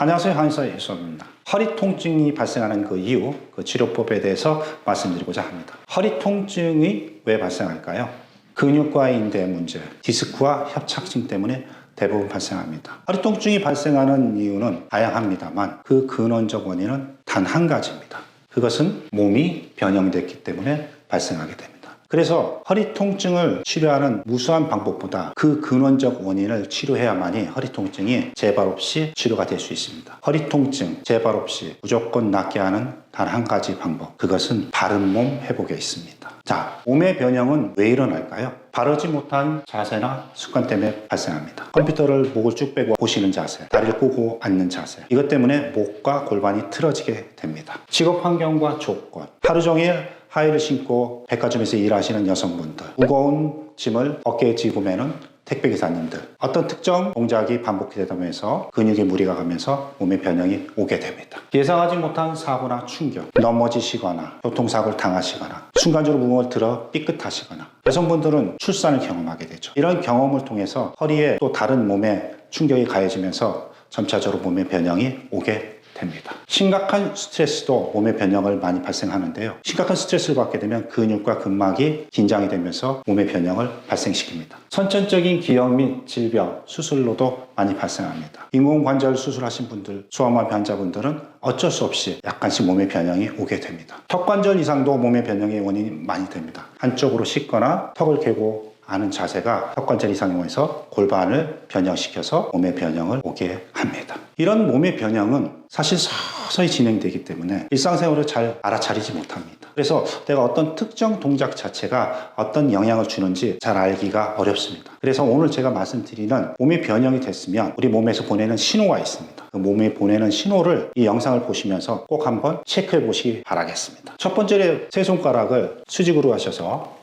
안녕하세요, 한의사 이수입니다. 허리 통증이 발생하는 그 이유, 그 치료법에 대해서 말씀드리고자 합니다. 허리 통증이 왜 발생할까요? 근육과 인대 문제, 디스크와 협착증 때문에 대부분 발생합니다. 허리 통증이 발생하는 이유는 다양합니다만 그 근원적 원인은 단 한 가지입니다. 그것은 몸이 변형됐기 때문에 발생하게 됩니다. 그래서 허리 통증을 치료하는 무수한 방법보다 그 근원적 원인을 치료해야만이 허리 통증이 재발 없이 치료가 될 수 있습니다. 허리 통증 재발 없이 무조건 낫게 하는 단 한 가지 방법, 그것은 바른 몸 회복에 있습니다. 자, 몸의 변형은 왜 일어날까요? 바르지 못한 자세나 습관 때문에 발생합니다. 컴퓨터를 목을 쭉 빼고 보시는 자세, 다리를 꼬고 앉는 자세, 이것 때문에 목과 골반이 틀어지게 됩니다. 직업 환경과 조건, 하루 종일 하의를 신고 백화점에서 일하시는 여성분들, 무거운 짐을 어깨에 지고 매는 택배기사님들, 어떤 특정 동작이 반복되다 보면서 근육에 무리가 가면서 몸의 변형이 오게 됩니다. 예상하지 못한 사고나 충격, 넘어지시거나 교통사고를 당하시거나 순간적으로 무언가를 들어 삐끗하시거나, 여성분들은 출산을 경험하게 되죠. 이런 경험을 통해서 허리에 또 다른 몸의 충격이 가해지면서 점차적으로 몸의 변형이 오게 됩니다. 심각한 스트레스도 몸의 변형을 많이 발생하는데요. 심각한 스트레스를 받게 되면 근육과 근막이 긴장이 되면서 몸의 변형을 발생시킵니다. 선천적인 기형 및 질병, 수술로도 많이 발생합니다. 인공관절 수술하신 분들, 소아마비 환자분들은 어쩔 수 없이 약간씩 몸의 변형이 오게 됩니다. 턱관절 이상도 몸의 변형의 원인이 많이 됩니다. 한쪽으로 씻거나 턱을 개고 하는 자세가 턱관절 이상에 의해서 골반을 변형시켜서 몸의 변형을 오게 합니다. 이런 몸의 변형은 사실 서서히 진행되기 때문에 일상생활을 잘 알아차리지 못합니다. 그래서 내가 어떤 특정 동작 자체가 어떤 영향을 주는지 잘 알기가 어렵습니다. 그래서 오늘 제가 말씀드리는 몸의 변형이 됐으면 우리 몸에서 보내는 신호가 있습니다. 그 몸에 보내는 신호를 이 영상을 보시면서 꼭 한번 체크해 보시기 바라겠습니다. 첫 번째로 세 손가락을 수직으로 하셔서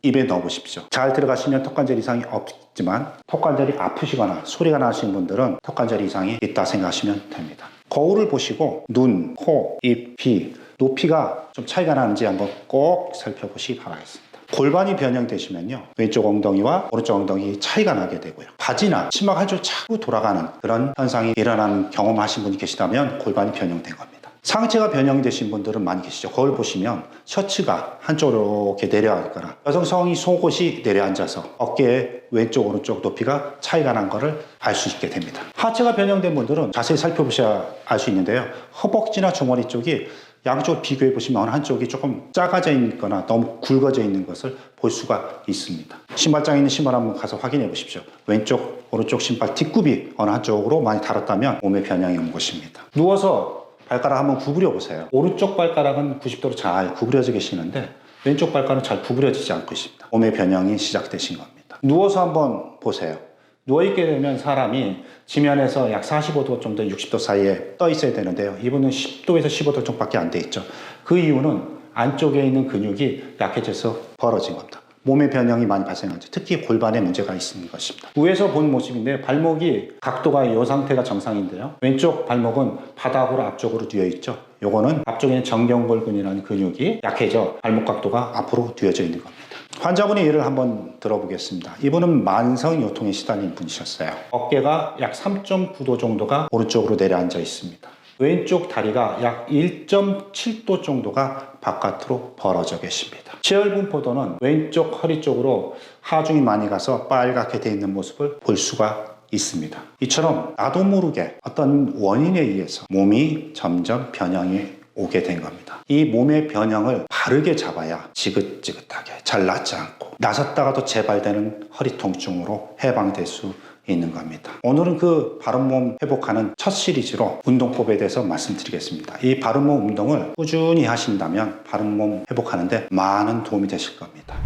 입에 넣어 보십시오. 잘 들어가시면 턱관절 이상이 없지만 턱관절이 아프시거나 소리가 나시는 분들은 턱관절 이상이 있다 생각하시면 됩니다. 거울을 보시고 눈, 코, 입, 귀 높이가 좀 차이가 나는지 한번 꼭 살펴보시기 바라겠습니다. 골반이 변형되시면요, 왼쪽 엉덩이와 오른쪽 엉덩이 차이가 나게 되고요, 바지나 치마가 한쪽 자꾸 돌아가는 그런 현상이 일어나는 경험하신 분이 계시다면 골반이 변형된 겁니다. 상체가 변형되신 분들은 많이 계시죠. 거울 보시면 셔츠가 한쪽으로 이렇게 내려앉거나 여성성이 속옷이 내려앉아서 어깨에 왼쪽 오른쪽 높이가 차이가 난 것을 알 수 있게 됩니다. 하체가 변형된 분들은 자세히 살펴보셔야 알 수 있는데요, 허벅지나 주머니 쪽이 양쪽을 비교해 보시면 어느 한쪽이 조금 작아져 있거나 너무 굵어져 있는 것을 볼 수가 있습니다. 신발장에 있는 신발 한번 가서 확인해 보십시오. 왼쪽 오른쪽 신발 뒷굽이 어느 한쪽으로 많이 다뤘다면 몸의 변형이 온 것입니다. 누워서 발가락 한번 구부려 보세요. 오른쪽 발가락은 90도로 잘 구부려져 계시는데 왼쪽 발가락은 잘 구부려지지 않고 있습니다. 몸의 변형이 시작되신 겁니다. 누워서 한번 보세요. 누워있게 되면 사람이 지면에서 약 45도 정도 60도 사이에 떠 있어야 되는데요, 이분은 10도에서 15도 정도밖에 안 돼 있죠. 그 이유는 안쪽에 있는 근육이 약해져서 벌어진 겁니다. 몸의 변형이 많이 발생하죠. 특히 골반에 문제가 있는 것입니다. 위에서 본 모습인데 발목이 각도가 이 상태가 정상인데요, 왼쪽 발목은 바닥으로 앞쪽으로 뉘어 있죠. 요거는 앞쪽에 있는 정경골근이라는 근육이 약해져 발목 각도가 앞으로 뉘어져 있는 겁니다. 환자분의 예를 한번 들어보겠습니다. 이분은 만성 요통에 시달린 분이셨어요. 어깨가 약 3.9도 정도가 오른쪽으로 내려앉아 있습니다. 왼쪽 다리가 약 1.7도 정도가 바깥으로 벌어져 계십니다. 체열분포도는 왼쪽 허리 쪽으로 하중이 많이 가서 빨갛게 되어 있는 모습을 볼 수가 있습니다. 이처럼 나도 모르게 어떤 원인에 의해서 몸이 점점 변형이 오게 된 겁니다. 이 몸의 변형을 바르게 잡아야 지긋지긋하게 잘 낫지 않고 나섰다가도 재발되는 허리 통증으로 해방될 수 있는 겁니다. 오늘은 그 바른몸 회복하는 첫 시리즈로 운동법에 대해서 말씀드리겠습니다. 이 바른몸 운동을 꾸준히 하신다면 바른몸 회복하는데 많은 도움이 되실 겁니다.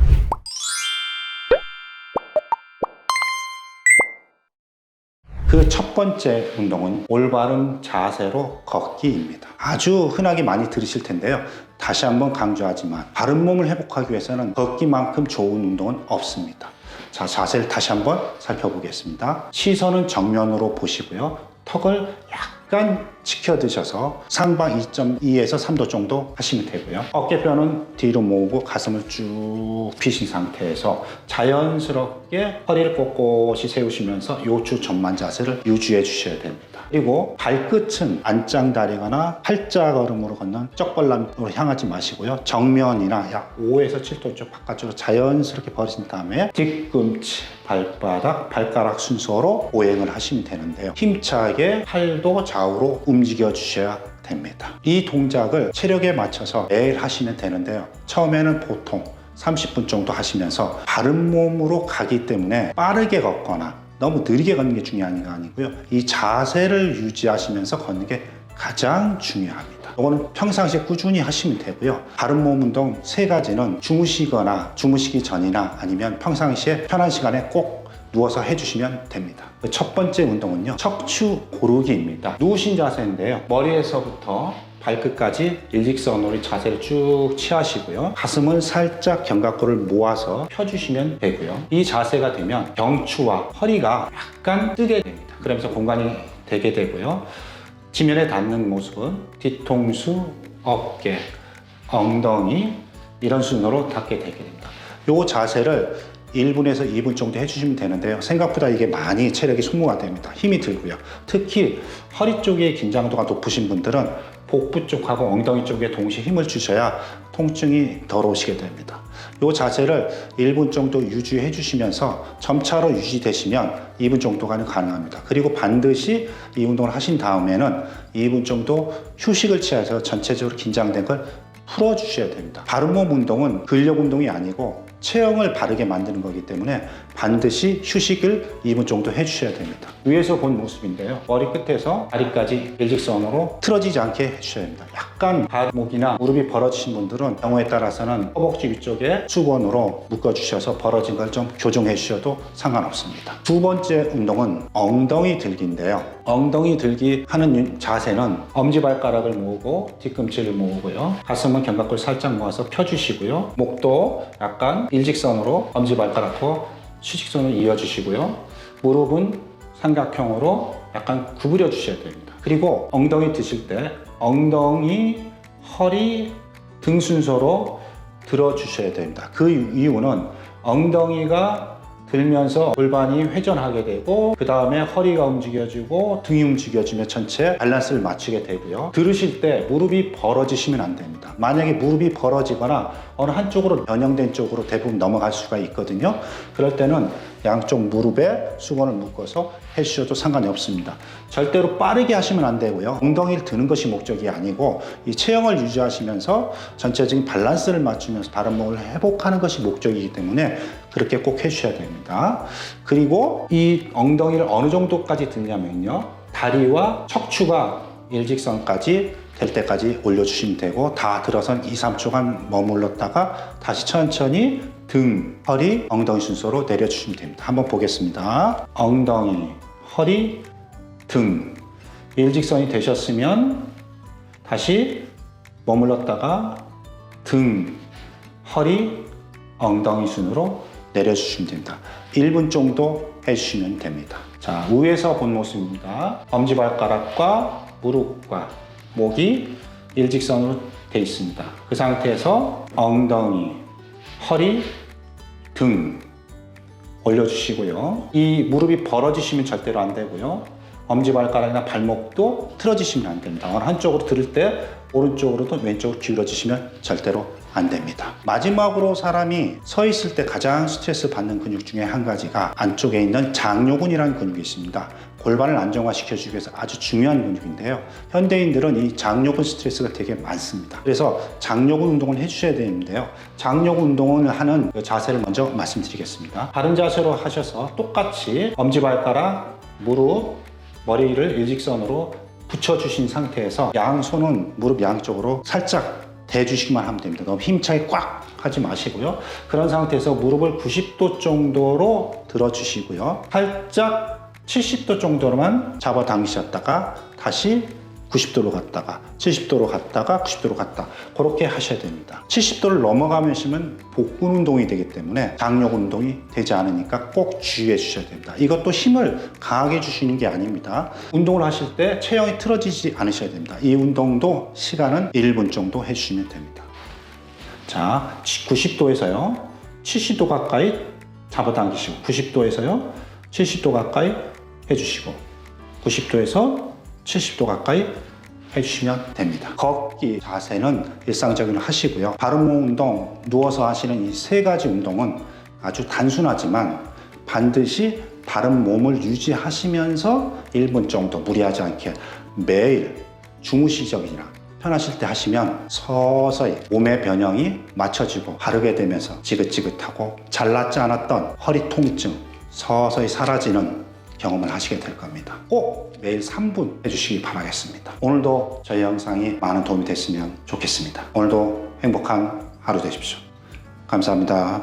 그 첫 번째 운동은 올바른 자세로 걷기입니다. 아주 흔하게 많이 들으실 텐데요, 다시 한번 강조하지만 바른 몸을 회복하기 위해서는 걷기만큼 좋은 운동은 없습니다. 자, 자세를 다시 한번 살펴보겠습니다. 시선은 정면으로 보시고요, 턱을 약간 치켜드셔서 상방 2.2에서 3도 정도 하시면 되고요, 어깨뼈는 뒤로 모으고 가슴을 쭉 펴신 상태에서 자연스럽게 자연스럽게 허리를 꼿꼿이 세우시면서 요추 전만 자세를 유지해 주셔야 됩니다. 그리고 발끝은 안짱다리거나 팔자걸음으로 걷는 쩍벌남으로 향하지 마시고요. 정면이나 약 5에서 7도 쪽 바깥쪽으로 자연스럽게 벌어진 다음에 뒤꿈치, 발바닥, 발가락 순서로 보행을 하시면 되는데요. 힘차게 팔도 좌우로 움직여 주셔야 됩니다. 이 동작을 체력에 맞춰서 매일 하시면 되는데요. 처음에는 보통 30분 정도 하시면서 바른 몸으로 가기 때문에 빠르게 걷거나 너무 느리게 걷는 게 중요한 게 아니고요. 이 자세를 유지하시면서 걷는 게 가장 중요합니다. 이거는 평상시에 꾸준히 하시면 되고요. 바른 몸 운동 3가지는 주무시거나 주무시기 전이나 아니면 평상시에 편한 시간에 꼭 누워서 해주시면 됩니다. 첫 번째 운동은요, 척추 고르기입니다. 누우신 자세인데요. 머리에서부터 발끝까지 일직선으로 자세를 쭉 취하시고요. 가슴을 살짝 견갑골을 모아서 펴주시면 되고요. 이 자세가 되면 경추와 허리가 약간 뜨게 됩니다. 그러면서 공간이 되게 되고요. 지면에 닿는 모습은 뒤통수, 어깨, 엉덩이 이런 순으로 닿게 되게 됩니다. 이 자세를 1분에서 2분 정도 해주시면 되는데요. 생각보다 이게 많이 체력이 소모가 됩니다. 힘이 들고요. 특히 허리 쪽에 긴장도가 높으신 분들은 복부 쪽하고 엉덩이 쪽에 동시에 힘을 주셔야 통증이 덜 오시게 됩니다. 이 자세를 1분 정도 유지해 주시면서 점차로 유지되시면 2분 정도가 가능합니다. 그리고 반드시 이 운동을 하신 다음에는 2분 정도 휴식을 취해서 전체적으로 긴장된 걸 풀어 주셔야 됩니다. 바른 몸 운동은 근력 운동이 아니고 체형을 바르게 만드는 거기 때문에 반드시 휴식을 2분 정도 해주셔야 됩니다. 위에서 본 모습인데요. 머리 끝에서 다리까지 일직선으로 틀어지지 않게 해주셔야 됩니다. 약간 발목이나 무릎이 벌어지신 분들은 경우에 따라서는 허벅지 위쪽에 수건으로 묶어주셔서 벌어진 걸 좀 교정해 주셔도 상관없습니다. 두 번째 운동은 엉덩이 들기인데요. 엉덩이 들기 하는 자세는 엄지발가락을 모으고 뒤꿈치를 모으고요. 가슴은 견갑골 살짝 모아서 펴주시고요. 목도 약간 일직선으로 엄지발가락과 수직선을 이어주시고요. 무릎은 삼각형으로 약간 구부려 주셔야 됩니다. 그리고 엉덩이 드실 때 엉덩이, 허리, 등 순서로 들어 주셔야 됩니다. 그 이유는 엉덩이가 들면서 골반이 회전하게 되고 그 다음에 허리가 움직여지고 등이 움직여지며 전체 밸런스를 맞추게 되고요. 들으실 때 무릎이 벌어지시면 안 됩니다. 만약에 무릎이 벌어지거나 어느 한쪽으로 변형된 쪽으로 대부분 넘어갈 수가 있거든요. 그럴 때는 양쪽 무릎에 수건을 묶어서 해주셔도 상관이 없습니다. 절대로 빠르게 하시면 안 되고요. 엉덩이를 드는 것이 목적이 아니고 이 체형을 유지하시면서 전체적인 밸런스를 맞추면서 바른 몸을 회복하는 것이 목적이기 때문에 그렇게 꼭 해주셔야 됩니다. 그리고 이 엉덩이를 어느 정도까지 드냐면요, 다리와 척추가 일직선까지 될 때까지 올려주시면 되고, 다 들어선 2-3초간 머물렀다가 다시 천천히 등, 허리, 엉덩이 순서로 내려주시면 됩니다. 한번 보겠습니다. 엉덩이, 허리, 등 일직선이 되셨으면 다시 머물렀다가 등, 허리, 엉덩이 순으로 내려주시면 됩니다. 1분 정도 해주시면 됩니다. 자, 위에서 본 모습입니다. 엄지발가락과 무릎과 목이 일직선으로 되어 있습니다. 그 상태에서 엉덩이, 허리, 등 올려주시고요. 이 무릎이 벌어지시면 절대로 안 되고요. 엄지발가락이나 발목도 틀어지시면 안 됩니다. 어느 한쪽으로 들을 때 오른쪽으로도 왼쪽으로 기울어지시면 절대로 안 됩니다. 마지막으로 사람이 서 있을 때 가장 스트레스 받는 근육 중에 한 가지가 안쪽에 있는 장요근이라는 근육이 있습니다. 골반을 안정화시켜주기 위해서 아주 중요한 근육인데요. 현대인들은 이 장요근 스트레스가 되게 많습니다. 그래서 장요근 운동을 해주셔야 되는데요. 장요근 운동을 하는 자세를 먼저 말씀드리겠습니다. 바른 자세로 하셔서 똑같이 엄지발가락, 무릎, 머리를 일직선으로 붙여주신 상태에서 양손은 무릎 양쪽으로 살짝 대주시기만 하면 됩니다. 너무 힘차게 꽉 하지 마시고요. 그런 상태에서 무릎을 90도 정도로 들어주시고요. 살짝 70도 정도로만 잡아 당기셨다가 다시 90도로 갔다가 70도로 갔다가 90도로 갔다, 그렇게 하셔야 됩니다. 70도를 넘어가시면 복근 운동이 되기 때문에 장요근 운동이 되지 않으니까 꼭 주의해 주셔야 됩니다. 이것도 힘을 강하게 주시는 게 아닙니다. 운동을 하실 때 체형이 틀어지지 않으셔야 됩니다. 이 운동도 시간은 1분 정도 해주시면 됩니다. 자, 90도에서요 70도 가까이 잡아당기시고 90도에서요 70도 가까이 해주시고 90도에서 70도 가까이 해주시면 됩니다. 걷기 자세는 일상적으로 하시고요. 바른 몸 운동, 누워서 하시는 이 세 가지 운동은 아주 단순하지만 반드시 바른 몸을 유지하시면서 1분 정도 무리하지 않게 매일 주무시적이나 편하실 때 하시면 서서히 몸의 변형이 맞춰지고 바르게 되면서 지긋지긋하고 잘낫지 않았던 허리 통증 서서히 사라지는 경험을 하시게 될 겁니다. 꼭 매일 3분 해주시기 바라겠습니다. 오늘도 저희 영상이 많은 도움이 됐으면 좋겠습니다. 오늘도 행복한 하루 되십시오. 감사합니다.